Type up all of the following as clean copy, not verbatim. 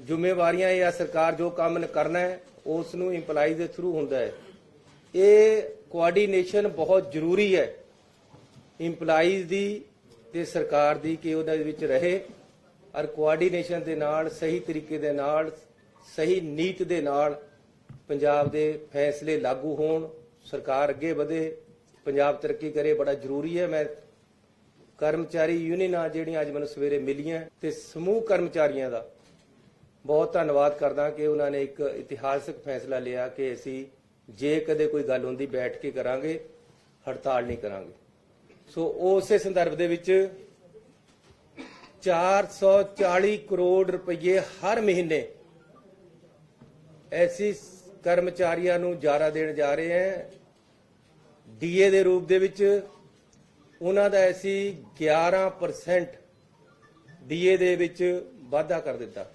ਜ਼ਿੰਮੇਵਾਰੀਆਂ ਜਾਂ ਸਰਕਾਰ ਜੋ ਕੰਮ ਕਰਨਾ ਹੈ ਉਸ ਨੂੰ ਇੰਪਲਾਈਜ਼ ਦੇ ਥਰੂ ਹੁੰਦਾ ਹੈ। ਇਹ ਕੋਆਰਡੀਨੇਸ਼ਨ ਬਹੁਤ ਜ਼ਰੂਰੀ ਹੈ ਇੰਪਲਾਈਜ਼ ਦੀ ਤੇ ਸਰਕਾਰ ਦੀ ਕਿ ਉਹਦੇ ਵਿੱਚ ਰਹੇ ਔਰ ਕੋਆਰਡੀਨੇਸ਼ਨ ਦੇ ਨਾਲ ਸਹੀ ਤਰੀਕੇ ਦੇ ਨਾਲ ਸਹੀ ਨੀਤ ਦੇ ਨਾਲ ਪੰਜਾਬ ਦੇ ਫੈਸਲੇ ਲਾਗੂ ਹੋਣ, ਸਰਕਾਰ ਅੱਗੇ ਵਧੇ, ਪੰਜਾਬ ਤਰੱਕੀ ਕਰੇ, ਬੜਾ ਜ਼ਰੂਰੀ ਹੈ। ਮੈਂ ਕਰਮਚਾਰੀ ਯੂਨੀਅਨਾਂ ਜਿਹੜੀਆਂ ਅੱਜ ਮੈਨੂੰ ਸਵੇਰੇ ਮਿਲੀਆਂ ਤੇ ਸਮੂਹ ਕਰਮਚਾਰੀਆਂ ਦਾ ਬਹੁਤ ਧੰਨਵਾਦ ਕਰਦਾ ਕਿ ਉਹਨਾਂ ਨੇ ਇੱਕ ਇਤਿਹਾਸਕ ਫੈਸਲਾ ਲਿਆ ਕਿ ਅਸੀਂ ਜੇ ਕਦੇ ਕੋਈ ਗੱਲ ਹੁੰਦੀ ਬੈਠ ਕੇ ਕਰਾਂਗੇ, ਹੜਤਾਲ ਨਹੀਂ ਕਰਾਂਗੇ। ਸੋ ਉਸੇ ਸੰਦਰਭ ਦੇ ਵਿੱਚ 440 ਕਰੋੜ ਰੁਪਏ ਹਰ ਮਹੀਨੇ ਐਸੀ ਕਰਮਚਾਰੀਆਂ ਨੂੰ ਜਾਰਾ ਦੇਣ ਜਾ ਰਹੇ ਹੈ। ਡੀਏ ਦੇ ਰੂਪ ਦੇ ਵਿੱਚ ਉਹਨਾਂ ਦਾ ਅਸੀਂ 11% ਡੀਏ ਦੇ ਵਿੱਚ ਵਾਧਾ ਕਰ ਦਿੱਤਾ।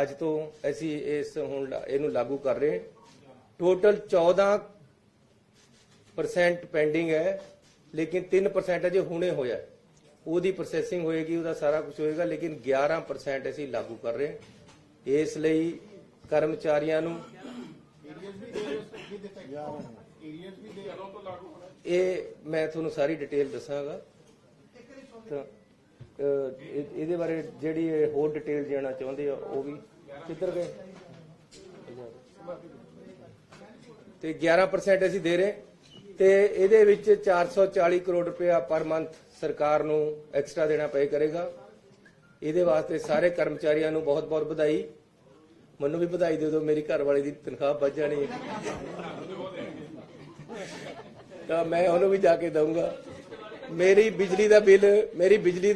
ਅੱਜ ਤੋਂ ਅਸੀਂ ਹੁਣ ਇਹਨੂੰ ਲਾਗੂ ਕਰ ਰਹੇ ਹਾਂ। ਟੋਟਲ 14% ਪੈਂਡਿੰਗ ਹੈ, ਲੇਕਿਨ 3% ਅਜੇ ਹੁਣੇ ਹੋਇਆ, ਉਹਦੀ ਪ੍ਰੋਸੈਸਿੰਗ ਹੋਏਗੀ, ਉਹਦਾ ਸਾਰਾ ਕੁਝ ਹੋਏਗਾ, ਲੇਕਿਨ 11% ਅਸੀਂ ਲਾਗੂ ਕਰ ਰਹੇ ਹਾਂ। ਇਸ ਲਈ ਕਰਮਚਾਰੀਆਂ ਨੂੰ ਇਹ ਮੈਂ ਤੁਹਾਨੂੰ ਸਾਰੀ ਡਿਟੇਲ ਦੱਸਾਂਗਾ। ਤਾਂ ਇਹਦੇ ਬਾਰੇ ਜਿਹੜੀ ਹੋਰ ਡਿਟੇਲ ਜਾਣਨਾ ਚਾਹੁੰਦੇ ਆ ਉਹ ਵੀ ਕਿੱਧਰ ਗਏ ਤੇ 11% ਅਸੀਂ ਦੇ ਰਹੇ ਤੇ ਇਹਦੇ ਵਿੱਚ 440 ਕਰੋੜ ਰੁਪਇਆ ਪਰ ਮੰਥ ਸਰਕਾਰ ਨੂੰ ਐਕਸਟਰਾ ਦੇਣਾ ਪਏ ਕਰੇਗਾ। ਇਹਦੇ ਵਾਸਤੇ ਸਾਰੇ ਕਰਮਚਾਰੀਆਂ ਨੂੰ ਬਹੁਤ ਬਹੁਤ ਵਧਾਈ। ਮੈਨੂੰ ਵੀ ਵਧਾਈ ਦੇ ਦਿਓ, ਮੇਰੀ ਘਰ ਵਾਲੀ ਦੀ ਤਨਖਾਹ ਵੱਧ ਜਾਣੀ ਹੈ ਤਾਂ ਮੈਂ ਉਹਨੂੰ ਵੀ ਜਾ ਕੇ ਦਊਂਗਾ। ਮੇਰੀ ਬਿਜਲੀ ਦਾ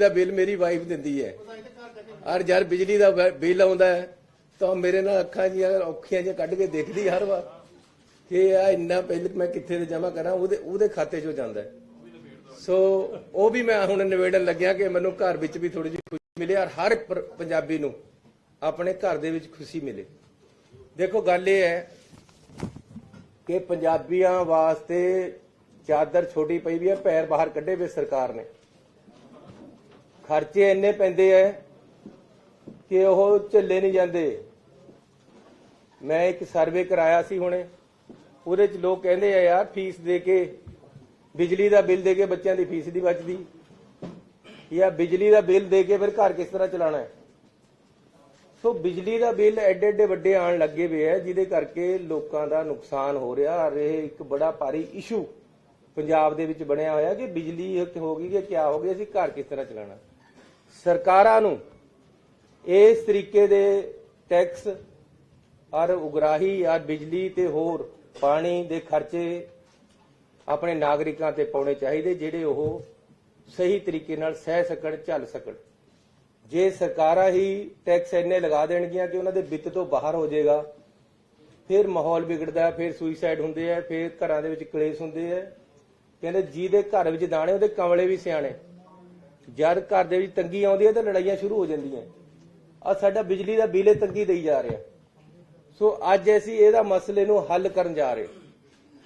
ਬਿੱਲ ਮੇਰੀ ਵਾਈਫ ਦਿੰਦੀ ਹੈ ਔਰ ਜਦ ਬਿਜਲੀ ਦਾ ਬਿੱਲ ਆਉਂਦਾ ਹੈ ਤਾਂ ਮੇਰੇ ਨਾਲ ਅੱਖਾਂ ਜੀਆਂ ਔਖੀਆਂ ਜਿਹੀਆਂ ਕੱਢ ਕੇ ਦੇਖਦੀ ਹਰ ਵਾਰ ਕਿ ਆ ਇੰਨਾ ਬਿੱਲ ਮੈਂ ਕਿੱਥੇ ਤੇ ਜਮ੍ਹਾਂ ਕਰਾਂ, ਉਹਦੇ ਖਾਤੇ 'ਚੋਂ ਜਾਂਦਾ ਹੈ। ਸੋ ਉਹ ਵੀ ਮੈਂ ਹੁਣ ਨਿਬੇੜਨ ਲੱਗਿਆ ਕਿ ਮੈਨੂੰ ਘਰ ਵਿੱਚ ਵੀ ਥੋੜੀ ਜਿਹੀ ਖੁਸ਼ੀ ਮਿਲੇ ਔਰ ਹਰ ਪੰਜਾਬੀ ਨੂੰ ਆਪਣੇ ਘਰ ਦੇ ਵਿੱਚ ਖੁਸ਼ੀ ਮਿਲੇ। ਦੇਖੋ ਗੱਲ ਇਹ ਹੈ ਕਿ ਪੰਜਾਬੀਆਂ ਵਾਸਤੇ ਚਾਦਰ ਛੋਟੀ ਪਈ ਵੀ ਹੈ, ਪੈਰ ਬਾਹਰ ਕੱਢੇ ਵੇ ਸਰਕਾਰ ਨੇ। ਖਰਚੇ ਇੰਨੇ ਪੈਂਦੇ ਐ ਕਿ ਉਹ ਝੱਲੇ ਨਹੀਂ ਜਾਂਦੇ। ਮੈਂ ਇੱਕ ਸਰਵੇ ਕਰਾਇਆ ਸੀ ਹੁਣੇ, ਉਹਦੇ 'ਚ ਲੋਕ ਕਹਿੰਦੇ ਆ ਯਾਰ ਫੀਸ ਦੇ ਕੇ, ਬਿਜਲੀ ਦਾ ਬਿੱਲ ਦੇ ਕੇ ਬੱਚਿਆਂ ਦੀ ਫੀਸ ਨਹੀਂ ਬਚਦੀ, ਜਾਂ ਬਿਜਲੀ ਦਾ ਬਿੱਲ ਦੇ ਕੇ ਫਿਰ ਘਰ ਕਿਸ ਤਰ੍ਹਾਂ ਚਲਾਉਣਾ ਹੈ। ਸੋ ਬਿਜਲੀ ਦਾ ਬਿੱਲ ਐਡੇ ਐਡੇ ਵੱਡੇ ਆਉਣ ਲੱਗੇ ਵੇ ਹੈ ਜਿਹਦੇ ਕਰਕੇ ਲੋਕਾਂ ਦਾ ਨੁਕਸਾਨ ਹੋ ਰਿਹਾ ਔਰ ਇਹ ਇੱਕ ਬੜਾ ਭਾਰੀ ਇਸ਼ੂ ਪੰਜਾਬ ਦੇ ਵਿੱਚ ਬਣਿਆ ਹੋਇਆ ਕਿ ਬਿਜਲੀ ਹੋ ਗਈ ਕਿ ਕਿਆ ਹੋ ਗਿਆ, ਅਸੀਂ ਘਰ ਕਿਸ ਤਰ੍ਹਾਂ ਚਲਾਉਣਾ। ਸਰਕਾਰਾਂ ਨੂੰ ਇਸ ਤਰੀਕੇ ਦੇ ਟੈਕਸ ਔਰ ਉਗਰਾਹੀ ਔਰ ਬਿਜਲੀ ਤੇ ਹੋਰ ਪਾਣੀ ਦੇ ਖਰਚੇ ਆਪਣੇ ਨਾਗਰਿਕਾਂ ਤੇ ਪਾਉਣੇ ਚਾਹੀਦੇ ਜਿਹੜੇ ਉਹ ਸਹੀ ਤਰੀਕੇ ਨਾਲ ਸਹਿ ਸਕਣ, ਝੱਲ ਸਕਣ। ਜੇ ਸਰਕਾਰਾਂ ਹੀ ਟੈਕਸ ਇੰਨੇ ਲਗਾ ਦੇਣਗੀਆਂ ਕਿ ਉਹਨਾਂ ਦੇ ਵਿੱਤ ਤੋਂ ਬਾਹਰ ਹੋ ਜਾਏਗਾ, ਫਿਰ ਮਾਹੌਲ ਵਿਗੜਦਾ, ਫਿਰ ਸੁਈਸਾਈਡ ਹੁੰਦੇ ਆ, ਫਿਰ ਘਰਾਂ ਦੇ ਵਿੱਚ ਕਲੇਸ਼ ਹੁੰਦੇ ਆ। ਕਹਿੰਦੇ ਜਿਹਦੇ ਘਰ ਵਿੱਚ ਦਾਣੇ ਉਹਦੇ ਕਮਲੇ ਵੀ ਸਿਆਣੇ। ਜਦ ਘਰ ਦੇ ਵਿੱਚ ਤੰਗੀ ਆਉਂਦੀ ਹੈ ਤਾਂ ਲੜਾਈਆਂ ਸ਼ੁਰੂ ਹੋ ਜਾਂਦੀਆਂ। ਆ ਸਾਡਾ ਬਿਜਲੀ ਦਾ ਬਿੱਲ ਤੰਗੀ ਦੇਈ ਜਾ ਰਿਹਾ। ਸੋ ਅੱਜ ਅਸੀਂ ਇਹਦਾ ਮਸਲੇ ਨੂੰ ਹੱਲ ਕਰਨ ਜਾ ਰਹੇ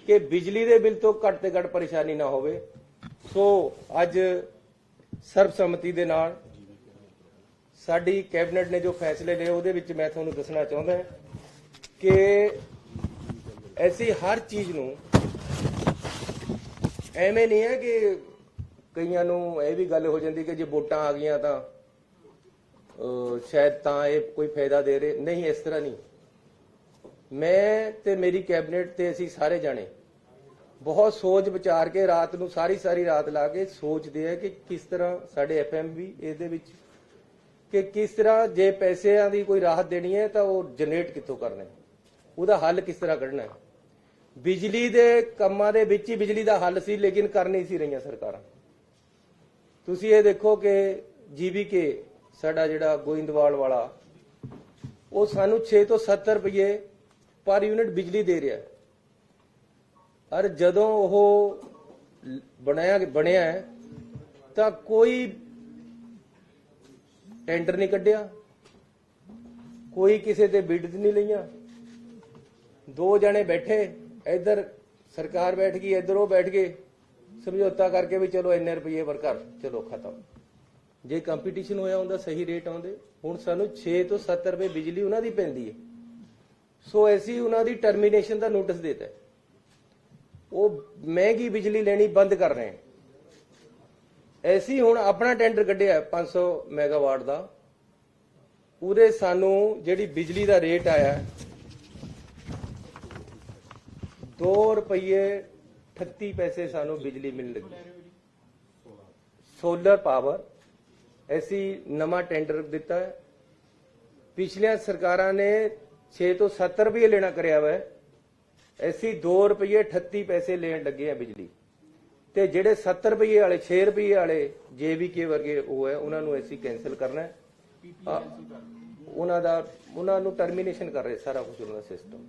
ਕਿ ਬਿਜਲੀ ਦੇ ਬਿੱਲ ਤੋਂ ਘੱਟ ਤੇ ਘੱਟ ਪਰੇਸ਼ਾਨੀ ਨਾ ਹੋਵੇ। ਸੋ ਅੱਜ ਸਰਬਸੰਮਤੀ ਦੇ ਨਾਲ ਸਾਡੀ ਕੈਬਨਿਟ ਨੇ ਜੋ ਫੈਸਲੇ ਲਏ ਉਹਦੇ ਵਿੱਚ ਮੈਂ ਤੁਹਾਨੂੰ ਦੱਸਣਾ ਚਾਹੁੰਦਾ ਕਿ ਐਸੀ ਹਰ ਚੀਜ਼ ਨੂੰ ਐਵੇਂ ਨਹੀਂ ਹੈ ਕਿ ਕਈਆਂ ਨੂੰ ਇਹ ਵੀ ਗੱਲ ਹੋ ਜਾਂਦੀ ਕਿ ਜੇ ਵੋਟਾਂ ਆ ਗਈਆਂ ਤਾਂ ਸ਼ਾਇਦ ਤਾਂ ਇਹ ਕੋਈ ਫਾਇਦਾ ਦੇ ਰਹੇ ਨਹੀਂ। ਇਸ ਤਰ੍ਹਾਂ ਨਹੀਂ। ਮੈਂ ਤੇ ਮੇਰੀ ਕੈਬਨਿਟ ਤੇ ਅਸੀਂ ਸਾਰੇ ਜਾਣੇ ਬਹੁਤ ਸੋਚ ਵਿਚਾਰ ਕੇ ਰਾਤ ਨੂੰ ਸਾਰੀ ਰਾਤ ਲਾ ਕੇ ਸੋਚਦੇ ਆ ਕਿ ਕਿਸ ਤਰ੍ਹਾਂ ਸਾਡੇ FM ਵੀ ਇਹਦੇ ਵਿੱਚ ਕਿ ਕਿਸ ਤਰ੍ਹਾਂ ਜੇ ਪੈਸਿਆਂ ਦੀ ਕੋਈ ਰਾਹਤ ਦੇਣੀ ਹੈ ਤਾਂ ਉਹ ਜਨਰੇਟ ਕਿੱਥੋਂ ਕਰਨਾ ਹੈ, ਉਹਦਾ ਹੱਲ ਕਿਸ ਤਰ੍ਹਾਂ ਕੱਢਣਾ ਹੈ। ਬਿਜਲੀ ਦੇ ਕੰਮਾਂ ਦੇ ਵਿੱਚ ਹੀ ਬਿਜਲੀ ਦਾ ਹੱਲ ਸੀ, ਲੇਕਿਨ ਕਰ ਨਹੀਂ ਸੀ ਰਹੀਆਂ ਸਰਕਾਰਾਂ। ਤੁਸੀਂ ਇਹ ਦੇਖੋ ਕਿ GVK ਸਾਡਾ ਜਿਹੜਾ ਗੋਇੰਦਵਾਲ ਵਾਲਾ ਉਹ ਸਾਨੂੰ 6 ਤੋਂ 70 ਰੁਪਏ ਪਰ ਯੂਨਿਟ ਬਿਜਲੀ ਦੇ ਰਿਹਾ। ਔਰ ਜਦੋਂ ਉਹ ਬਣਿਆ ਤਾਂ ਕੋਈ ਟੈਂਡਰ ਨਹੀਂ ਕੱਢਿਆ, ਕੋਈ ਕਿਸੇ ਤੇ ਬਿੱਡ ਨਹੀਂ ਲਈਆਂ। ਦੋ ਜਣੇ ਬੈਠੇ, ਇੱਧਰ ਸਰਕਾਰ ਬੈਠ ਗਈ, ਇੱਧਰ ਉਹ ਬੈਠ ਗਏ, ਸਮਝੌਤਾ ਕਰਕੇ ਵੀ ਚਲੋ ਇੰਨੇ ਰੁਪਏ ਪਰ ਘਰ, ਚਲੋ ਖਤਮ। ਜੇ ਕੰਪੀਟੀਸ਼ਨ ਹੋਇਆ ਹੁੰਦਾ ਸਹੀ ਰੇਟ ਆਉਂਦੇ। ਹੁਣ ਸਾਨੂੰ 6 ਤੋਂ 7 ਰੁਪਏ ਬਿਜਲੀ ਉਹਨਾਂ ਦੀ ਪੈਂਦੀ ਹੈ। ਸੋ ਅਸੀਂ ਉਹਨਾਂ ਦੀ ਟਰਮੀਨੇਸ਼ਨ ਦਾ ਨੋਟਿਸ ਦੇਤਾ ਹੈ। ਉਹ ਮਹਿੰਗੀ ਬਿਜਲੀ ਲੈਣੀ ਬੰਦ ਕਰ ਰਹੇ हैं। ਅਸੀਂ ਹੁਣ ਆਪਣਾ ਟੈਂਡਰ ਕੱਢਿਆ 500 ਮੈਗਾਵਾਟ ਦਾ। ਉਹਦੇ ਸਾਨੂੰ ਜਿਹੜੀ ਬਿਜਲੀ ਦਾ ਰੇਟ ਆਇਆ 2 ਰੁਪਏ 38 ਪੈਸੇ ਸਾਨੂੰ ਬਿਜਲੀ ਮਿਲਣ ਲੱਗੀ। ਸੋਲਰ ਪਾਵਰ ਅਸੀਂ ਨਵਾਂ ਟੈਂਡਰ ਦਿੱਤਾ ਹੈ। ਪਿਛਲੀਆਂ ਸਰਕਾਰਾਂ ਨੇ 6 ਤੋਂ 7 ਰੁਪਏ ਲੈਣਾ ਕਰਿਆ ਵਾ। ਅਸੀਂ 2 ਰੁਪਏ 38 ਪੈਸੇ ਲੈਣ ਲੱਗੇ ਆ ਬਿਜਲੀ ਤੇ ਜਿਹੜੇ 70 ਰੁਪਏ ਵਾਲੇ 6 ਰੁਪਏ ਵਾਲੇ JVK ਵਰਗੇ ਉਹ ਹੈ ਉਹਨਾਂ ਨੂੰ ਅਸੀਂ ਕੈਂਸਲ ਕਰਨਾ ਹੈ। ਉਹਨਾਂ ਨੂੰ ਟਰਮੀਨੇਸ਼ਨ ਕਰ ਰਹੇ ਸਾਰਾ ਕੁਝ ਉਹਨਾਂ ਦਾ ਸਿਸਟਮ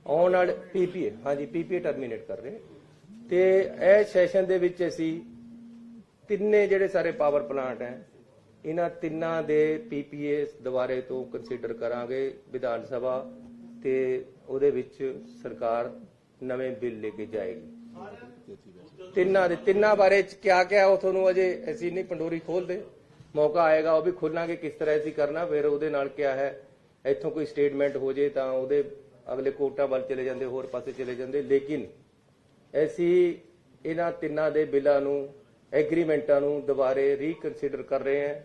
ਆਉਣ ਵਾਲੇ PPA ਹਾਂਜੀ PPA ਟਰਮੀਨੇਟ ਕਰ ਰਹੇ ਤੇ ਇਹ ਸੈਸ਼ਨ ਦੇ ਵਿੱਚ ਅਸੀਂ ਤਿੰਨੇ ਜਿਹੜੇ ਸਾਰੇ ਪਾਵਰ ਪਲਾਂਟ ਹੈ ਇਹਨਾਂ ਤਿੰਨਾਂ ਦੇ PPA ਦੁਬਾਰੇ ਤੋਂ ਕੰਸੀਡਰ ਕਰਾਂਗੇ ਵਿਧਾਨ ਸਭਾ ਤੇ ਉਹਦੇ ਵਿੱਚ ਸਰਕਾਰ ਨਵੇਂ ਬਿੱਲ ਲੈ ਕੇ ਜਾਏਗੀ। ਤਿੰਨਾਂ ਬਾਰੇ ਕਿਆ ਕਿਆ ਉਹ ਤੁਹਾਨੂੰ ਅਜੇ ਅਸੀਂ ਨਹੀਂ ਪੰਡੋਰੀ ਖੋਲਦੇ। ਮੌਕਾ ਆਏਗਾ ਉਹ ਵੀ ਖੋਲਾਂਗੇ ਕਿਸ ਤਰ੍ਹਾਂ ਅਸੀਂ ਕਰਨਾ। ਫਿਰ ਉਹਦੇ ਨਾਲ ਕਿਆ ਹੈ ਇੱਥੋਂ ਕੋਈ ਸਟੇਟਮੈਂਟ ਹੋ ਜੇ ਤਾਂ ਉਹਦੇ ਅਗਲੇ ਕੋਟਾਂ ਵੱਲ ਚਲੇ ਜਾਂਦੇ ਹੋਰ ਪਾਸੇ ਚਲੇ ਜਾਂਦੇ। ਲੇਕਿਨ ਅਸੀਂ ਇਹਨਾਂ ਤਿੰਨਾਂ ਦੇ ਬਿੱਲਾਂ ਨੂੰ ਐਗਰੀਮੈਂਟਾਂ ਨੂੰ ਦੁਬਾਰੇ ਰੀਕਨਸੀਡਰ ਕਰ ਰਹੇ ਹਾਂ।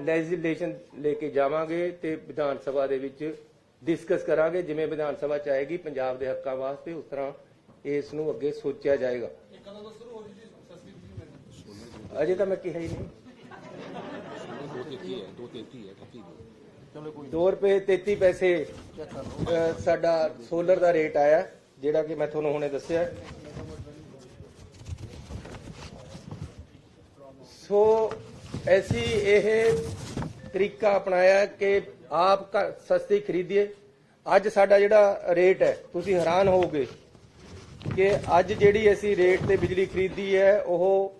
ਲੈਜਿਸਲੇਸ਼ਨ ਲੈ ਕੇ ਜਾਵਾਂਗੇ ਤੇ ਵਿਧਾਨ ਸਭਾ ਦੇ ਵਿੱਚ ਡਿਸਕਸ ਕਰਾਂਗੇ। ਜਿਵੇਂ ਵਿਧਾਨ ਸਭਾ ਚਾਹੇਗੀ ਪੰਜਾਬ ਦੇ ਹੱਕਾਂ ਵਾਸਤੇ ਉਸ ਤਰ੍ਹਾਂ ਇਸ ਨੂੰ ਅੱਗੇ ਸੋਚਿਆ ਜਾਏਗਾ। ਅਜੇ ਤਾਂ ਮੈਂ ਕਿਹਾ ਹੀ ਨਹੀਂ। 2 ਰੁਪਏ 33 ਪੈਸੇ ਸਾਡਾ ਸੋਲਰ ਦਾ ਰੇਟ ਆਇਆ ਜਿਹੜਾ ਕਿ ਮੈਂ ਤੁਹਾਨੂੰ ਹੁਣੇ ਦੱਸਿਆ। ਸੋ ਅਸੀਂ ਇਹ ਤਰੀਕਾ ਅਪਣਾਇਆ ਕਿ ਆਪ ਸਸਤੀ ਖਰੀਦੀਏ। ਅੱਜ ਸਾਡਾ ਜਿਹੜਾ ਰੇਟ ਹੈ ਤੁਸੀਂ ਹੈਰਾਨ ਹੋਵੋਗੇ ਕਿ ਅੱਜ ਜਿਹੜੀ ਅਸੀਂ ਰੇਟ ਤੇ ਬਿਜਲੀ ਖਰੀਦੀ ਹੈ ਉਹ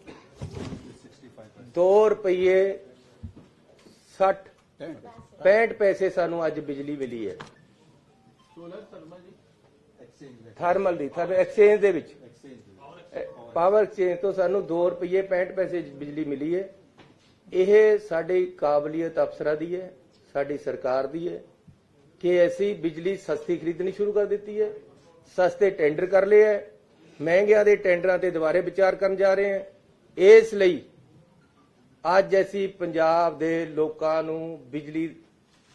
2 ਰੁਪਏ 65 ਪੈਸੇ ਸਾਨੂੰ ਅੱਜ ਬਿਜਲੀ ਮਿਲੀ ਹੈ। ਥਰਮਲ ਦੀ ਐਕਸਚੇਂਜ ਦੇ ਵਿੱਚ ਪਾਵਰ ਐਕਸਚੇਂਜ ਤੋਂ ਸਾਨੂੰ 2 ਰੁਪਏ 65 ਪੈਸੇ ਬਿਜਲੀ ਮਿਲੀ ਹੈ। ਇਹ ਸਾਡੀ ਕਾਬਲੀਅਤ ਅਫਸਰਾਂ ਦੀ ਹੈ, ਸਾਡੀ ਸਰਕਾਰ ਦੀ ਹੈ ਕਿ ਅਸੀਂ ਬਿਜਲੀ ਸਸਤੀ ਖਰੀਦਣੀ ਸ਼ੁਰੂ ਕਰ ਦਿੱਤੀ ਹੈ। ਸਸਤੇ ਟੈਂਡਰ ਕਰ ਲਏ ਹੈ। ਮਹਿੰਗਿਆਂ ਦੇ ਟੈਂਡਰਾਂ ਤੇ ਦੁਬਾਰੇ ਵਿਚਾਰ ਕਰਨ ਜਾ ਰਹੇ ਹਾਂ। ਇਸ ਲਈ ਅੱਜ ਅਸੀਂ ਪੰਜਾਬ ਦੇ ਲੋਕਾਂ ਨੂੰ ਬਿਜਲੀ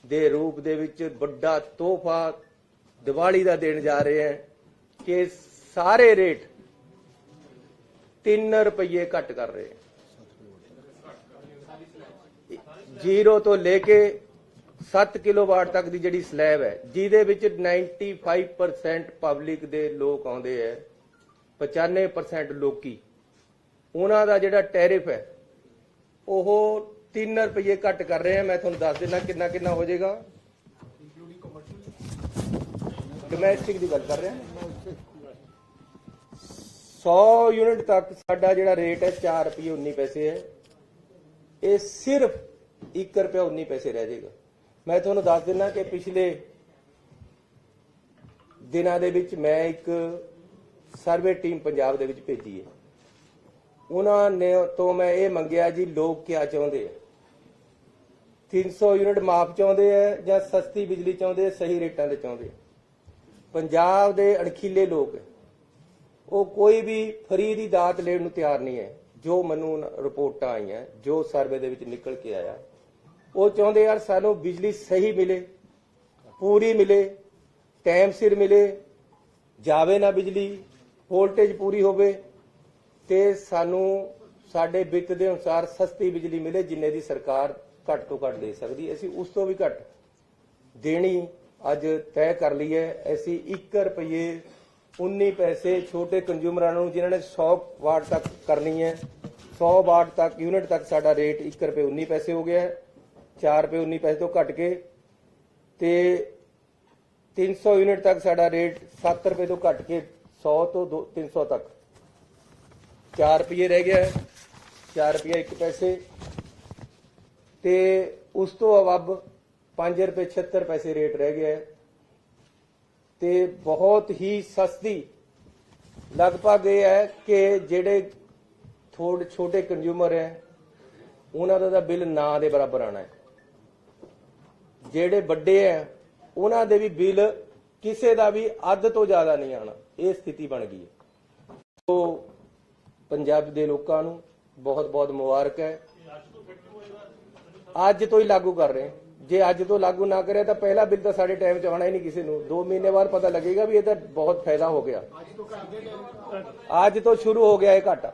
ਦੇ ਰੂਪ ਦੇ ਵਿੱਚ ਵੱਡਾ ਤੋਹਫਾ ਦੀਵਾਲੀ ਦਾ ਦੇਣ ਜਾ ਰਹੇ ਹਾਂ ਕਿ ਸਾਰੇ ਰੇਟ 3 ਰੁਪਏ ਘੱਟ ਕਰ ਰਹੇ ਹਾਂ। 0 ਤੋਂ ਲੈ ਕੇ 7 ਕਿਲੋਵਾਟ ਤੱਕ ਦੀ ਜਿਹੜੀ ਸਲੈਬ ਹੈ ਜਿਹਦੇ ਵਿੱਚ 95% ਪਬਲਿਕ ਦੇ ਲੋਕ ਆਉਂਦੇ ਹੈ 95% ਲੋਕੀ ਉਹਨਾਂ ਦਾ ਜਿਹੜਾ ਟੈਰਿਫ ਹੈ ਉਹ 3 ਰੁਪਏ ਘੱਟ ਕਰ ਰਹੇ ਆ। ਮੈਂ ਤੁਹਾਨੂੰ ਦੱਸ ਦੇਣਾ ਕਿੰਨਾ ਕਿੰਨਾ ਹੋ ਜਾਏਗਾ। ਡੋਮੈਸਟਿਕ ਦੀ ਗੱਲ ਕਰ ਰਹੇ ਹਾਂ। 100 ਯੂਨਿਟ ਤੱਕ ਸਾਡਾ ਜਿਹੜਾ ਰੇਟ ਹੈ 4 ਰੁਪਏ 19 ਪੈਸੇ ਹੈ। ਇਹ ਸਿਰਫ 1 ਰੁਪਇਆ 19 ਪੈਸੇ ਰਹਿ ਜਾਏਗਾ। ਮੈਂ ਤੁਹਾਨੂੰ ਦੱਸ ਦਿੰਦਾ ਕਿ ਪਿਛਲੇ ਦਿਨਾਂ ਦੇ ਵਿੱਚ ਮੈਂ ਇੱਕ ਸਰਵੇ ਟੀਮ ਪੰਜਾਬ ਦੇ ਵਿੱਚ ਭੇਜੀ ਹੈ। ਉਹਨਾਂ ਨੇ ਤੋਂ ਮੈਂ ਇਹ ਮੰਗਿਆ ਜੀ ਲੋਕ ਕੀ ਚਾਹੁੰਦੇ ਆ। 300 ਯੂਨਿਟ ਮਾਫ ਚਾਹੁੰਦੇ ਆ ਜਾਂ ਸਸਤੀ ਬਿਜਲੀ ਚਾਹੁੰਦੇ ਆ, ਸਹੀ ਰੇਟਾਂ ਤੇ ਚਾਹੁੰਦੇ ਆ। ਪੰਜਾਬ ਦੇ ਅਣਖੀਲੇ ਲੋਕ ਉਹ ਕੋਈ ਵੀ ਫਰੀ ਦੀ ਦਾਤ ਲੈਣ ਨੂੰ ਤਿਆਰ ਨਹੀਂ ਹੈ। ਜੋ ਮੈਨੂੰ ਰਿਪੋਰਟਾਂ ਆਈਆਂ ਜੋ ਸਰਵੇ ਦੇ ਵਿੱਚ ਨਿਕਲ ਕੇ ਆਇਆ ਉਹ ਚਾਹੁੰਦੇ ਯਾਰ ਸਾਨੂੰ ਬਿਜਲੀ ਸਹੀ ਮਿਲੇ, ਪੂਰੀ ਮਿਲੇ, ਟਾਈਮ ਸਿਰ ਮਿਲੇ, ਜਾਵੇ ਨਾ ਬਿਜਲੀ, ਵੋਲਟੇਜ ਪੂਰੀ ਹੋਵੇ ਤੇ ਸਾਨੂੰ ਸਾਡੇ ਵਿੱਤ ਦੇ ਅਨੁਸਾਰ ਸਸਤੀ ਬਿਜਲੀ ਮਿਲੇ ਜਿੰਨੇ ਦੀ ਸਰਕਾਰ ਘੱਟ ਤੋਂ ਘੱਟ ਦੇ ਸਕਦੀ। ਅਸੀਂ ਉਸ ਤੋਂ ਵੀ ਘੱਟ ਦੇਣੀ ਅੱਜ ਤੈਅ ਕਰ ਲਈ ਹੈ। ਅਸੀਂ 1 ਰੁਪਏ 19 ਪੈਸੇ ਛੋਟੇ ਕੰਜ਼ਿਊਮਰਾਂ ਨੂੰ ਜਿਨ੍ਹਾਂ ਨੇ 100 ਵਾਟ ਤੱਕ ਕਰਨੀ ਹੈ 100 ਵਾਟ ਤੱਕ ਯੂਨਿਟ ਤੱਕ ਸਾਡਾ ਰੇਟ 1 ਰੁਪਏ 19 ਪੈਸੇ ਹੋ ਗਿਆ ਹੈ। 4 ਰੁਪਏ 19 ਪੈਸੇ ਤੋਂ ਘੱਟ ਕੇ ਤੇ 300 ਯੂਨਿਟ ਤੱਕ ਸਾਡਾ ਰੇਟ 7 ਰੁਪਏ ਤੋਂ ਘੱਟ ਕੇ 100 ਤੋਂ 300 ਤੱਕ 4 ਰੁਪਏ ਰਹਿ ਗਿਆ ਹੈ। 4 ਰੁਪਏ 1 ਪੈਸੇ ਤੇ ਉਸ ਤੋਂ ਅਵੱਬ 5 ਰੁਪਏ 76 ਪੈਸੇ ਰੇਟ ਰਹਿ ਗਿਆ ਹੈ ਤੇ ਬਹੁਤ ਹੀ ਸਸਤੀ ਲਗਭਗ ਇਹ ਹੈ ਕਿ ਜਿਹੜੇ ਛੋਟੇ ਕੰਜ਼ਿਊਮਰ ਹੈ ਉਹਨਾਂ ਦਾ ਬਿੱਲ ਨਾ ਦੇ ਬਰਾਬਰ ਆਣਾ ਹੈ। ਜਿਹੜੇ ਵੱਡੇ ਹੈ ਉਹਨਾਂ ਦੇ ਵੀ ਬਿੱਲ ਕਿਸੇ ਦਾ ਵੀ ਅੱਧ ਤੋਂ ਜ਼ਿਆਦਾ ਨਹੀਂ ਆਣਾ। ਇਹ ਸਥਿਤੀ ਬਣ ਗਈ ਹੈ। ਸੋ ਪੰਜਾਬ ਦੇ ਲੋਕਾਂ ਨੂੰ ਬਹੁਤ ਬਹੁਤ ਮੁਬਾਰਕ ਹੈ। ਅੱਜ ਤੋਂ ਹੀ ਲਾਗੂ ਕਰ ਰਹੇ। ਜੇ ਅੱਜ ਤੋਂ ਲਾਗੂ ਨਾ ਕਰਿਆ ਤਾਂ ਪਹਿਲਾ ਬਿੱਲ ਤਾਂ ਸਾਡੇ ਟਾਈਮ 'ਚ ਆਉਣਾ ਹੀ ਨਹੀਂ ਕਿਸੇ ਨੂੰ। 2 ਮਹੀਨੇ ਬਾਅਦ ਪਤਾ ਲੱਗੇਗਾ ਵੀ ਇਹ ਤਾਂ ਬਹੁਤ ਫਾਇਦਾ ਹੋ ਗਿਆ। ਅੱਜ ਤੋਂ ਸ਼ੁਰੂ ਹੋ ਗਿਆ ਇਹ ਘਾਟਾ।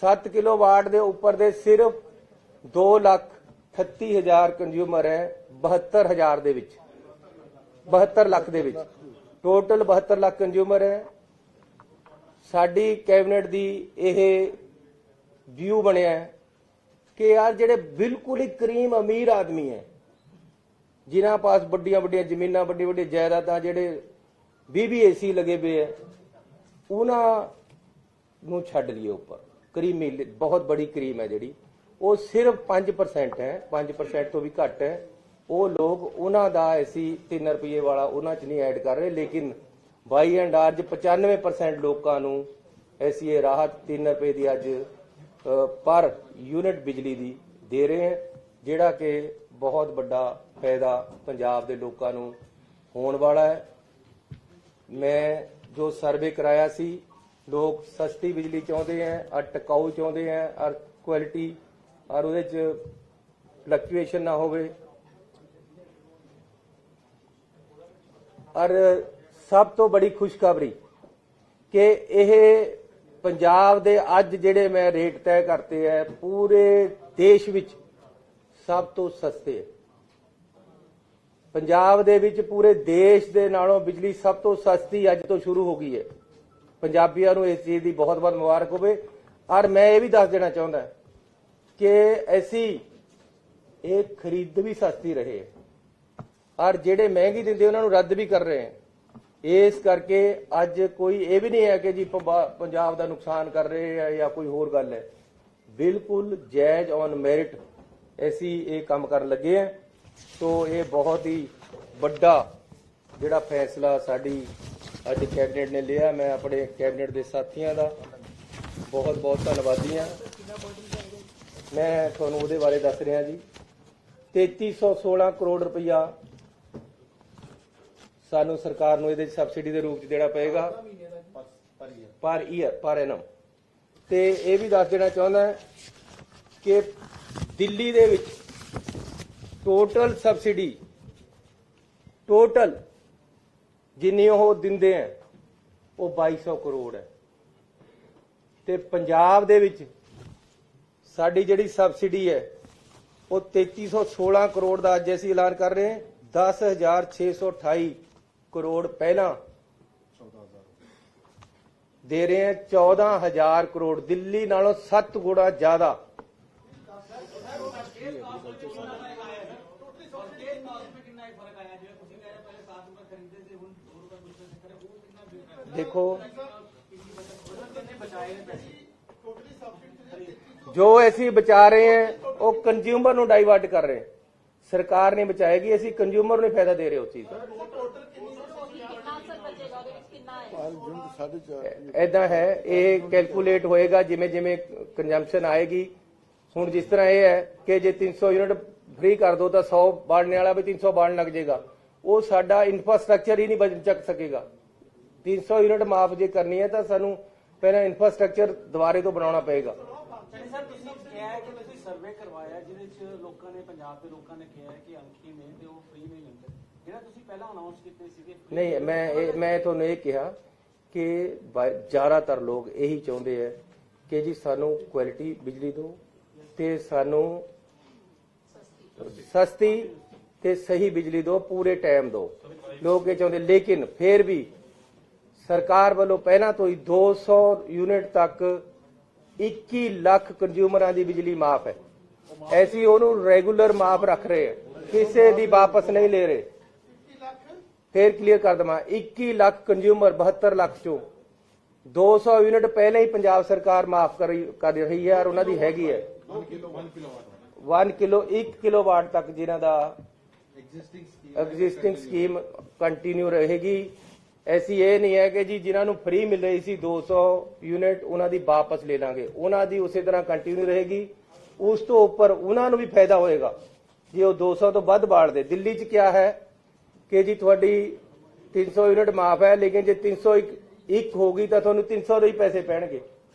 7 ਕਿਲੋਵਾਟ ਦੇ ਉੱਪਰ ਦੇ ਸਿਰਫ 2,38,000 ਕੰਜ਼ਿਊਮਰ ਹੈ 72,000 ਦੇ ਵਿੱਚ, 72 ਲੱਖ ਦੇ ਵਿੱਚ ਟੋਟਲ 72 ਲੱਖ ਕੰਜ਼ਿਊਮਰ ਹੈ। ਸਾਡੀ ਕੈਬਨਿਟ ਦੀ ਇਹ ਵਿਊ ਬਣਿਆ ਕਿ ਯਾਰ ਜਿਹੜੇ ਬਿਲਕੁਲ ਹੀ ਕਰੀਮ ਅਮੀਰ ਆਦਮੀ ਹੈ, ਜਿਨ੍ਹਾਂ ਪਾਸ ਵੱਡੀਆਂ ਵੱਡੀਆਂ ਜ਼ਮੀਨਾਂ, ਵੱਡੀ ਵੱਡੀ ਜਾਇਦਾਦਾਂ, ਜਿਹੜੇ 20 ਏਸੀ ਲੱਗੇ ਪਏ ਹੈ, ਉਹਨਾਂ ਨੂੰ ਛੱਡ ਲਈਏ ਉੱਪਰ। ਕਰੀਮੀ ਬਹੁਤ ਬੜੀ ਕਰੀਮ ਹੈ ਜਿਹੜੀ, ਉਹ ਸਿਰਫ 5% ਹੈ, 5% ਤੋਂ ਵੀ ਘੱਟ ਹੈ। ਉਹ ਲੋਕ ਉਹਨਾਂ ਦਾ ਅਸੀਂ 3 ਰੁਪਏ ਵਾਲਾ ਉਹਨਾਂ 'ਚ ਨਹੀਂ ਐਡ ਕਰ ਰਹੇ, ਲੇਕਿਨ ਬਾਈ ਐਂਡ ਲਾਰਜ 95% ਲੋਕਾਂ ਨੂੰ ਅਸੀਂ ਇਹ ਰਾਹਤ 3 ਰੁਪਏ ਦੀ ਅੱਜ ਪਰ ਯੂਨਿਟ ਬਿਜਲੀ ਦੀ ਦੇ ਰਹੇ ਹਾਂ, ਜਿਹੜਾ ਕਿ ਬਹੁਤ ਵੱਡਾ ਫਾਇਦਾ ਪੰਜਾਬ ਦੇ ਲੋਕਾਂ ਨੂੰ ਹੋਣ ਵਾਲਾ ਹੈ। ਮੈਂ ਜੋ ਸਰਵੇ कराया ਸੀ, ਲੋਕ ਸਸਤੀ ਬਿਜਲੀ ਚਾਹੁੰਦੇ ਹੈ ਔਰ ਟਿਕਾਊ ਚਾਹੁੰਦੇ ਹੈ ਔਰ ਕੁਆਲਿਟੀ ਔਰ ਉਹਦੇ 'ਚ ਫਲਕਚੁਏਸ਼ਨ ਨਾ ਹੋਵੇ। ਔਰ ਸਭ ਤੋਂ ਬੜੀ ਖੁਸ਼ਖਬਰੀ ਕਿ ਇਹ ਪੰਜਾਬ ਦੇ ਅੱਜ ਜਿਹੜੇ ਮੈਂ ਰੇਟ ਤੈਅ ਕਰਤੇ ਹੈ ਪੂਰੇ ਦੇਸ਼ ਵਿੱਚ ਸਭ ਤੋਂ ਸਸਤੇ। ਪੰਜਾਬ ਦੇ ਵਿੱਚ ਪੂਰੇ ਦੇਸ਼ ਦੇ ਨਾਲੋਂ ਬਿਜਲੀ ਸਭ ਤੋਂ ਸਸਤੀ ਅੱਜ ਤੋਂ ਸ਼ੁਰੂ ਹੋ ਗਈ ਹੈ। ਪੰਜਾਬੀਆਂ ਨੂੰ ਇਸ ਚੀਜ਼ ਦੀ ਬਹੁਤ ਬਹੁਤ ਮੁਬਾਰਕ ਹੋਵੇ। ਔਰ ਮੈਂ ਇਹ ਵੀ ਦੱਸ ਦੇਣਾ ਚਾਹੁੰਦਾ ਕਿ ਅਸੀਂ ਇਹ ਖਰੀਦ ਵੀ ਸਸਤੀ ਰਹੇ ਔਰ ਜਿਹੜੇ ਮਹਿੰਗੀ ਦਿੰਦੇ ਉਹਨਾਂ ਨੂੰ ਰੱਦ ਵੀ ਕਰ ਰਹੇ ਹਾਂ। ਇਸ ਕਰਕੇ ਅੱਜ ਕੋਈ ਇਹ ਵੀ ਨਹੀਂ ਹੈ ਕਿ ਜੀ ਪੰਜਾਬ ਦਾ ਨੁਕਸਾਨ ਕਰ ਰਹੇ ਹੈ ਜਾਂ ਕੋਈ ਹੋਰ ਗੱਲ ਹੈ। ਬਿਲਕੁਲ ਜਾਇਜ਼ ਔਨ ਮੈਰਿਟ ਅਸੀਂ ਇਹ ਕੰਮ ਕਰਨ ਲੱਗੇ ਹਾਂ। ਸੋ ਇਹ ਬਹੁਤ ਹੀ ਵੱਡਾ ਜਿਹੜਾ ਫੈਸਲਾ ਸਾਡੀ ਅੱਜ ਕੈਬਨਿਟ ਨੇ ਲਿਆ। ਮੈਂ ਆਪਣੇ ਕੈਬਨਿਟ ਦੇ ਸਾਥੀਆਂ ਦਾ ਬਹੁਤ ਬਹੁਤ ਧੰਨਵਾਦੀ ਹਾਂ। ਮੈਂ ਤੁਹਾਨੂੰ ਉਹਦੇ ਬਾਰੇ ਦੱਸ ਰਿਹਾ ਜੀ। 3316 ਕਰੋੜ ਰੁਪਈਆ ਸਾਨੂੰ ਸਰਕਾਰ ਨੂੰ ਇਹਦੇ ਸਬਸਿਡੀ ਦੇ ਰੂਪ 'ਚ ਦੇਣਾ ਪਏਗਾ ਪਰ ਐਨਮ। ਤੇ ਇਹ ਵੀ ਦੱਸ ਦੇਣਾ ਚਾਹੁੰਦਾ ਕਿ ਦਿੱਲੀ ਦੇ ਵਿੱਚ ਟੋਟਲ ਸਬਸਿਡੀ ਟੋਟਲ ਜਿੰਨੀ ਉਹ ਦਿੰਦੇ ਹੈ ਉਹ 2200 ਕਰੋੜ ਹੈ। ਤੇ ਪੰਜਾਬ ਦੇ ਵਿੱਚ ਸਾਡੀ ਜਿਹੜੀ ਸਬਸਿਡੀ ਹੈ ਉਹ 3316 ਕਰੋੜ ਦਾ ਅੱਜ ਅਸੀਂ ਐਲਾਨ ਕਰ ਰਹੇ ਹਾਂ। 10,628 ਕਰੋੜ ਪਹਿਲਾਂ ਦੇ ਰਹੇ हैं। 14,000 ਕਰੋੜ ਦਿੱਲੀ ਨਾਲੋਂ 7 ਗੁਣਾ ਜ਼ਿਆਦਾ। देखो जो ऐसी बचा रहे हैं वो कंज्यूमर ਨੂੰ ਡਾਈਵਰਟ ਕਰ ਰਹੇ। ਸਰਕਾਰ ਨਹੀਂ ਬਚਾਏਗੀ, ਅਸੀਂ ਕੰਜ਼ਿਊਮਰ ਨੂੰ ਫਾਇਦਾ ਦੇ ਰਹੇ ਉਸ ਚੀਜ਼ ਦਾ। ऐदा है ये कैलकुलेट होएगा जिमें जिमें कंजम्पशन आएगी। हुण जिस तरह यह है कि जे 300 यूनिट फ्री कर दो तो 100 बाढ़ने वाला भी 300 बाढ़ लग जाएगा। वो साडा इंफ्रास्ट्रक्चर ही नहीं चक सकेगा। 300 यूनिट माफ जे करनी है तो सानू पहले इंफ्रास्ट्रक्चर दोबारे तो बनाना पेगा। सर्वे करवाया जिहदे च लोकां ने पंजाब दे लोकां ने कहा कि अंखी में ते वो फ्री नहीं लंघे जेड़ा तुसीं पहला अनाउंस कीते सीगे। नहीं मैं तुहानूं ये कहा कि ज़्यादातर लोग यही चाहुंदे है कि जी सानू क्वालिटी बिजली दो ते सानू सस्ती ते सही बिजली दो, पूरे टाइम दो। लोग ये चाहुंदे, लेकिन फिर भी सरकार वालों पहला तो ही 200 यूनिट तक 21 ਲੱਖ ਕੰਜ਼ਿਊਮਰਾਂ ਦੀ ਬਿਜਲੀ ਮਾਫ ਹੈ। ਐਸੀ ਉਹਨੂੰ ਰੈਗੂਲਰ ਮਾਫ ਰੱਖ ਰਹੇ ਹੈ, ਕਿਸੇ ਦੀ ਵਾਪਸ ਨਹੀਂ ਲੈ ਰਹੇ। ਫਿਰ ਕਲੀਅਰ ਕਰ ਦਵਾਂ, 21 ਲੱਖ ਕੰਜ਼ਿਊਮਰ 72 ਲੱਖ ਚੋਂ 200 यूनिट ਪਹਿਲੇ ਹੀ ਪੰਜਾਬ ਸਰਕਾਰ ਮਾਫ ਕਰ ਰਹੀ ਹੈ ਔਰ ਉਹਨਾਂ ਦੀ ਹੈਗੀ ਹੈ 1 ਕਿਲੋਵਾਟ ਤੱਕ, ਜਿਨ੍ਹਾਂ ਦਾ ਐਗਜ਼ਿਸਟਿੰਗ ਸਕੀਮ ਕੰਟੀਨਿਊ ਰਹੇਗੀ। ਐਸੀ ਇਹ ਨਹੀਂ ਹੈ ਕਿ ਜੀ ਜਿਨ੍ਹਾਂ ਨੂੰ ਫ੍ਰੀ ਮਿਲ ਰਹੀ ਸੀ 200 ਯੂਨਿਟ ਉਹਨਾਂ ਦੀ ਵਾਪਸ ਲੈ ਲਾਂਗੇ, ਉਹਨਾਂ ਦੀ ਉਸੇ ਤਰ੍ਹਾਂ ਕੰਟੀਨਿਊ ਰਹੇਗੀ। ਉਸ ਤੋਂ ਉੱਪਰ ਉਹਨਾਂ ਨੂੰ ਵੀ ਫਾਇਦਾ ਹੋਏਗਾ ਜੇ ਉਹ 200 ਤੋਂ ਵੱਧ ਬਾੜਦੇ। ਦਿੱਲੀ 'ਚ ਕਿਆ ਹੈ ਕਿ ਜੀ ਤੁਹਾਡੀ 300 ਯੂਨਿਟ ਮਾਫ ਹੈ, ਲੇਕਿਨ ਜੇ 301 ਹੋਗੀ ਤਾਂ ਤੁਹਾਨੂੰ 300 ਦੇ ਹੀ ਪੈਸੇ ਪੈਣਗੇ।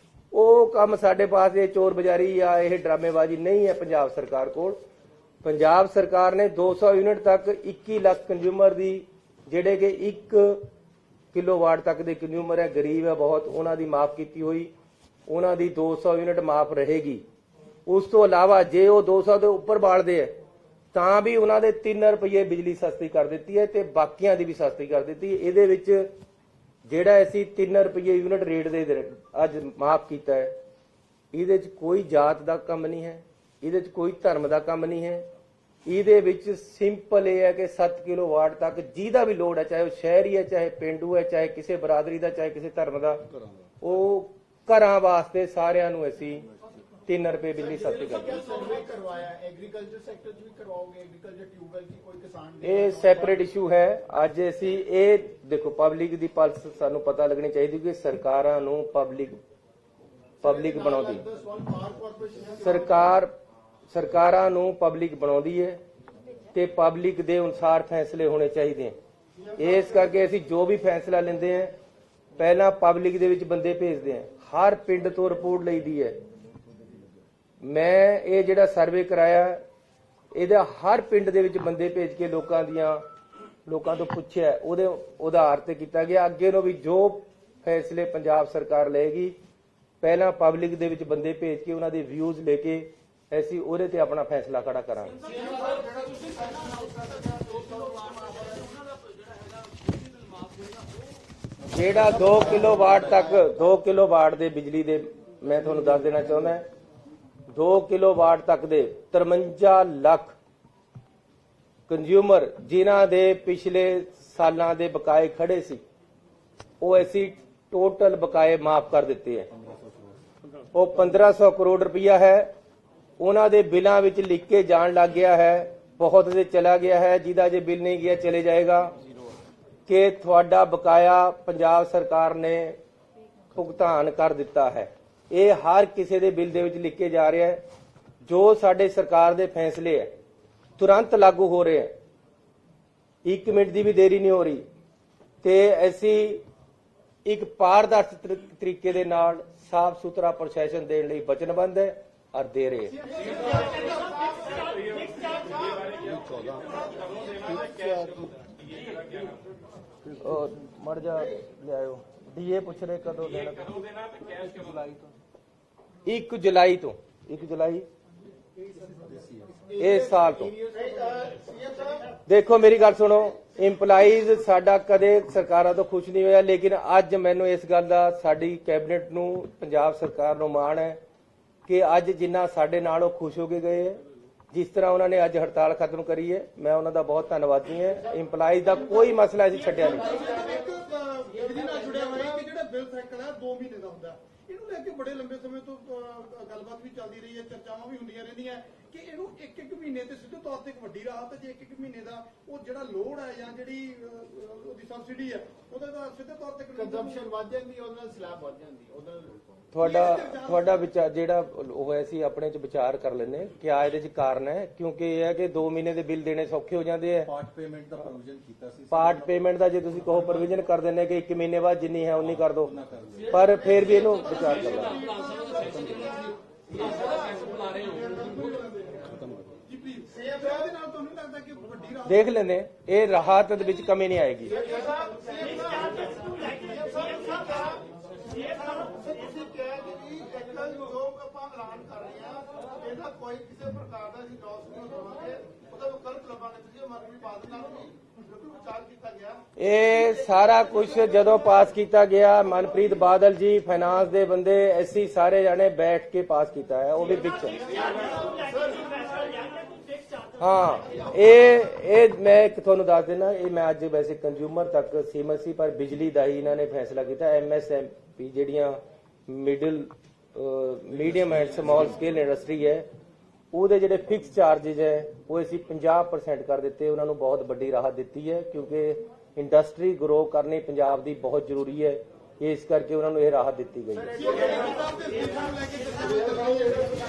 ਉਹ ਕੰਮ ਸਾਡੇ ਪਾਸ ਇਹ ਚੋਰ ਬਜ਼ਾਰੀ ਜਾਂ ਇਹ ਡਰਾਮੇਬਾਜ਼ੀ ਨਹੀਂ ਹੈ ਪੰਜਾਬ ਸਰਕਾਰ ਕੋਲ। ਪੰਜਾਬ ਸਰਕਾਰ ਨੇ 200 ਯੂਨਿਟ ਤੱਕ 21 ਲੱਖ ਕੰਜ਼ਿਊਮਰ ਦੀ, ਜਿਹੜੇ ਕਿ 1 ਕਿਲੋਵਾਟ ਤੱਕ ਦੇ ਕੰਜ਼ਿਊਮਰ ਹੈ, ਗਰੀਬ ਹੈ ਬਹੁਤ, ਉਹਨਾਂ ਦੀ ਮਾਫ ਕੀਤੀ ਹੋਈ। ਉਹਨਾਂ ਦੀ 200 ਯੂਨਿਟ ਮਾਫ ਰਹੇਗੀ। ਉਸ ਤੋਂ ਇਲਾਵਾ ਜੇ ਉਹ 200 ਦੇ ਉੱਪਰ ਬਾਲਦੇ ਹੈ ਤਾਂ ਵੀ ਉਹਨਾਂ ਦੇ 3 ਰੁਪਏ ਬਿਜਲੀ ਸਸਤੀ ਕਰ ਦਿੱਤੀ ਹੈ ਤੇ ਬਾਕੀਆਂ ਦੀ ਵੀ ਸਸਤੀ ਕਰ ਦਿੱਤੀ। ਇਹਦੇ ਵਿੱਚ ਜਿਹੜਾ ਅਸੀਂ 3 ਰੁਪਏ ਯੂਨਿਟ ਰੇਟ ਦੇ ਅੱਜ ਮਾਫ ਕੀਤਾ ਹੈ, ਇਹਦੇ 'ਚ ਕੋਈ ਜਾਤ ਦਾ ਕੰਮ ਨਹੀਂ ਹੈ, ਇਹਦੇ 'ਚ ਕੋਈ ਧਰਮ ਦਾ ਕੰਮ ਨਹੀਂ ਹੈ। ਇਹਦੇ ਵਿੱਚ ਸਿੰਪਲ ਇਹ ਹੈ ਕਿ 7 ਕਿਲੋਵਾਟ ਤੱਕ ਜਿਹਦਾ ਵੀ ਲੋਡ ਹੈ, ਚਾਹੇ ਉਹ ਸ਼ਹਿਰੀ ਹੈ, ਚਾਹੇ ਪਿੰਡੂ ਹੈ, ਚਾਹੇ ਕਿਸੇ ਬਰਾਦਰੀ ਦਾ, ਚਾਹੇ ਕਿਸੇ ਧਰਮ ਦਾ, ਉਹ ਘਰਾਂ ਵਾਸਤੇ ਸਾਰਿਆਂ ਨੂੰ ਅਸੀਂ 3 ਰੁਪਏ ਬਿਜਲੀ ਸਸਤੀ ਕਰਦੇ। ਸਰਵੇ ਕਰਵਾਇਆ ਐਗਰੀਕਲਚਰ ਸੈਕਟਰ 'ਚ ਵੀ ਕਰਵਾਓਗੇ? ਐਗਰੀਕਲਚਰ ਟਿਊਬਵੈਲ ਦੀ ਕੋਈ ਕਿਸਾਨ ਇਹ ਸੈਪਰੇਟ ਇਸ਼ੂ ਹੈ। ਅੱਜ ਅਸੀਂ ਇਹ ਦੇਖੋ, ਪਬਲਿਕ ਦੀ ਪਲਸ ਸਾਨੂੰ ਪਤਾ ਲੱਗਣੀ ਚਾਹੀਦੀ ਕਿ ਸਰਕਾਰਾਂ ਨੂੰ ਪਬਲਿਕ ਬਣਾਉਂਦੀ ਸਰਕਾਰਾਂ ਨੂੰ ਪਬਲਿਕ ਬਣਾਉਂਦੀ ਹੈ ਤੇ ਪਬਲਿਕ ਦੇ ਅਨੁਸਾਰ ਫੈਸਲੇ ਹੋਣੇ ਚਾਹੀਦੇ ਹਨ। ਇਸ ਕਰਕੇ ਅਸੀਂ ਜੋ ਵੀ ਫੈਸਲਾ ਲੈਂਦੇ ਹਾਂ ਪਹਿਲਾਂ ਪਬਲਿਕ ਦੇ ਵਿੱਚ ਬੰਦੇ ਭੇਜਦੇ ਹਾਂ, ਹਰ ਪਿੰਡ ਤੋਂ ਰਿਪੋਰਟ ਲਈਦੀ ਹੈ। ਮੈਂ ਇਹ ਜਿਹੜਾ ਸਰਵੇ ਕਰਾਇਆ ਇਹਦਾ ਹਰ ਪਿੰਡ ਦੇ ਵਿੱਚ ਬੰਦੇ ਭੇਜ ਕੇ ਲੋਕਾਂ ਤੋਂ ਪੁੱਛਿਆ, ਉਹਦੇ ਆਧਾਰ ਤੇ ਕੀਤਾ ਗਿਆ। ਅੱਗੇ ਨੂੰ ਵੀ ਜੋ ਫੈਸਲੇ ਪੰਜਾਬ ਸਰਕਾਰ ਲਏਗੀ ਪਹਿਲਾਂ ਪਬਲਿਕ ਦੇ ਵਿੱਚ ਬੰਦੇ ਭੇਜ ਕੇ ਉਹਨਾਂ ਦੇ ਵਿਊਜ਼ ਲੈ ਕੇ ਅਸੀਂ ਉਹਦੇ ਤੇ ਆਪਣਾ ਫੈਸਲਾ ਖੜਾ ਕਰਾਂਗੇ। ਜਿਹੜਾ 2 ਕਿਲੋਵਾਟ ਦੇ ਬਿਜਲੀ ਦੇ, ਮੈਂ ਤੁਹਾਨੂੰ ਦੱਸ ਦੇਣਾ ਚਾਹੁੰਦਾ 2 ਕਿਲੋਵਾਟ ਤੱਕ ਦੇ 53 ਲੱਖ ਕੰਜ਼ਿਊਮਰ ਜਿਨ੍ਹਾਂ ਦੇ ਪਿਛਲੇ ਸਾਲਾਂ ਦੇ ਬਕਾਏ ਖੜੇ ਸੀ, ਉਹ ਅਸੀਂ ਟੋਟਲ ਬਕਾਏ ਮਾਫ ਕਰ ਦਿੱਤੇ ਹੈ। ਉਹ 1500 ਕਰੋੜ ਰੁਪਇਆ ਹੈ। ਉਹਨਾਂ ਦੇ ਬਿੱਲਾਂ ਵਿੱਚ ਲਿਖ ਕੇ ਜਾਣ ਲੱਗ ਗਿਆ ਹੈ, ਬਹੁਤ ਦੇ ਚਲਾ ਗਿਆ ਹੈ, ਜਿਹਦਾ ਜੇ ਬਿੱਲ ਨਹੀਂ ਗਿਆ ਚਲੇ ਜਾਏਗਾ ਕਿ ਤੁਹਾਡਾ ਬਕਾਇਆ ਪੰਜਾਬ ਸਰਕਾਰ ਨੇ ਭੁਗਤਾਨ ਕਰ ਦਿੱਤਾ ਹੈ। ਇਹ ਹਰ ਕਿਸੇ ਦੇ ਬਿੱਲ ਦੇ ਵਿੱਚ ਲਿਖ ਕੇ ਜਾ ਰਿਹਾ ਹੈ। ਜੋ ਸਾਡੇ ਸਰਕਾਰ ਦੇ ਫੈਸਲੇ ਹੈ ਤੁਰੰਤ ਲਾਗੂ ਹੋ ਰਹੇ ਹੈ, 1 ਮਿੰਟ ਦੀ ਵੀ ਦੇਰੀ ਨਹੀਂ ਹੋ ਰਹੀ ਤੇ ਅਸੀਂ ਇੱਕ ਪਾਰਦਰਸ਼ੀ ਤਰੀਕੇ ਦੇ ਨਾਲ ਸਾਫ਼ ਸੁਥਰਾ ਪ੍ਰਸ਼ਾਸਨ ਦੇਣ ਲਈ ਵਚਨਬੱਧ ਹੈ ਔਰ ਦੇ ਰਹੇ ਹੈ। ਮੜ ਜਾ ਲਿਆਇਓ, ਡੀਏ ਪੁੱਛ ਰਹੇ ਕਦੋਂ ਦੇਣਾ? 1 ਜੁਲਾਈ ਇਸ ਸਾਲ ਤੋਂ। ਦੇਖੋ ਮੇਰੀ ਗੱਲ ਸੁਣੋ, ਇੰਪਲਾਈਜ਼ ਸਾਡਾ ਕਦੇ ਸਰਕਾਰਾਂ ਤੋਂ ਖੁਸ਼ ਨਹੀਂ ਹੋਇਆ, ਲੇਕਿਨ ਅੱਜ ਮੈਨੂੰ ਇਸ ਗੱਲ ਦਾ ਸਾਡੀ ਕੈਬਨਿਟ ਨੂੰ, ਪੰਜਾਬ ਸਰਕਾਰ ਨੂੰ ਮਾਣ ਹੈ ਕਿ ਅੱਜ ਜਿੰਨਾ ਸਾਡੇ ਨਾਲ ਉਹ ਖੁਸ਼ ਹੋ ਕੇ ਗਏ ਹੈ। ਜਿਸ ਤਰ੍ਹਾਂ ਉਹਨਾਂ ਨੇ ਅੱਜ ਹੜਤਾਲ ਖਤਮ ਕਰੀ ਹੈ, ਮੈਂ ਉਹਨਾਂ ਦਾ ਬਹੁਤ ਧੰਨਵਾਦੀ ਹਾਂ। ਇੰਪਲਾਈਜ਼ ਦਾ ਕੋਈ ਮਸਲਾ ਅਸੀਂ ਛੱਡਿਆ ਨਹੀਂ। ਜਿਹੜਾ ਬਿੱਲ ਸਾਈਕਲ ਹੈ 2 ਮਹੀਨੇ ਦਾ ਹੁੰਦਾ, ਇਹਨੂੰ ਲੈ ਕੇ ਬੜੇ ਲੰਬੇ ਸਮੇਂ ਤੋਂ ਗੱਲਬਾਤ ਵੀ ਚੱਲਦੀ ਰਹੀ ਹੈ, ਚਰਚਾਵਾਂ ਵੀ ਹੁੰਦੀਆਂ ਰਹਿੰਦੀਆਂ ਕਿ ਇਹਨੂੰ 1-1 ਮਹੀਨੇ ਤੇ ਸਿੱਧੇ ਤੌਰ ਤੇ ਇੱਕ ਵੱਡੀ ਰਾਹਤ, ਜੇ 1-1 ਮਹੀਨੇ ਦਾ ਉਹ ਜਿਹੜਾ ਲੋਡ ਹੈ ਜਾਂ ਜਿਹੜੀ ਉਹਦੀ ਸਬਸਿਡੀ ਹੈ ਉਹਦਾ ਤਾਂ ਸਿੱਧੇ ਤੌਰ ਤੇ ਕੰਜ਼ੰਪਸ਼ਨ ਵੱਧ ਜਾਂਦੀ ਹੈ, ਉਹਦੇ ਨਾਲ ਸਲੈਬ ਵੱਧ ਜਾਂਦੀ ਹੈ। ਉਹਦਾ ਤੁਹਾਡਾ ਵਿਚਾਰ ਜਿਹੜਾ ਹੋਇਆ ਸੀ ਆਪਣੇ ਚ ਵਿਚਾਰ ਕਰ ਲੈਂਦੇ ਕਿਆ ਇਹਦੇ ਚ ਕਾਰਨ ਹੈ, ਕਿਉਂਕਿ ਇਹ ਹੈ ਕਿ 2 ਮਹੀਨੇ ਦੇ ਬਿੱਲ ਦੇਣੇ ਸੌਖੇ ਹੋ ਜਾਂਦੇ ਆ। ਪਾਰਟ ਪੇਮੈਂਟ ਦਾ ਪ੍ਰੋਵੀਜ਼ਨ ਕੀਤਾ ਸੀ। ਪਾਰਟ ਪੇਮੈਂਟ ਦਾ ਜੇ ਤੁਸੀਂ ਕਹੋ ਪ੍ਰੋਵੀਜ਼ਨ ਕਰ ਦਿੰਦੇ ਕਿ 1 ਮਹੀਨੇ ਬਾਅਦ ਜਿੰਨੀ ਹੈ ਉਨੀ ਕਰ ਦਿਓ, ਪਰ ਫਿਰ ਵੀ ਇਹਨੂੰ ਵਿਚਾਰ ਕਰ ਲਓ। ਦੇਖ ਲੈਂਦੇ, ਇਹ ਰਾਹਤ ਦੇ ਵਿੱਚ ਕਮੀ ਨਹੀਂ ਆਏਗੀ। ਕੋਈ ਕਿਸੇ ਪ੍ਰਕਾਰ ਦਾ ਅਸੀਂ ਲੋਸ ਨਹੀਂ ਹੋਵਾਂਗੇ, ਉਹਦਾ ਵਿਕਲਪ ਲੱਭਾਂਗੇ। ਤੁਸੀਂ ਮਰਮੀ ਬਾਦ ਨਾਲ ਵੀ ਵਿਚਾਰ ਕੀਤਾ ਗਿਆ। ਇਹ ਸਾਰਾ ਕੁਝ ਜਦੋਂ ਪਾਸ ਕੀਤਾ ਗਿਆ, ਮਨਪ੍ਰੀਤ ਬਾਦਲ ਜੀ ਫਾਈਨਾਂਸ ਦੇ ਬੰਦੇ, ਅਸੀਂ ਸਾਰੇ ਜਾਣੇ ਬੈਠ ਕੇ ਪਾਸ ਕੀਤਾ ਹੈ, ਉਹ ਵੀ ਵਿੱਚ। ਹਾਂ, ਇਹ ਮੈਂ ਤੁਹਾਨੂੰ ਦੱਸ ਦੇਣਾ, ਇਹ ਮੈਂ ਅੱਜ ਵੈਸੇ ਕੰਜ਼ਿਊਮਰ ਤੱਕ ਸੀਮਤ ਸੀ, ਪਰ ਬਿਜਲੀ ਦਾ ਹੀ ਇਹਨਾਂ ਨੇ ਫੈਸਲਾ ਕੀਤਾ। MSMP ਜਿਹੜੀਆਂ medium and small scale industry ਹੈ, ਉਹਦੇ ਜਿਹੜੇ ਫਿਕਸ ਚਾਰजेज ਹੈ ਉਹ ਅਸੀਂ 50% ਕਰ ਦਿੱਤੇ। ਉਹਨਾਂ ਨੂੰ ਬਹੁਤ ਵੱਡੀ ਰਾਹਤ ਦਿੱਤੀ ਹੈ, ਕਿਉਂਕਿ ਇੰਡਸਟਰੀ ਗਰੋ ਕਰਨੀ ਪੰਜਾਬ ਦੀ ਬਹੁਤ ਜ਼ਰੂਰੀ ਹੈ। ਇਸ ਕਰਕੇ ਉਹਨਾਂ ਨੂੰ ਇਹ ਰਾਹਤ ਦਿੱਤੀ ਗਈ ਹੈ।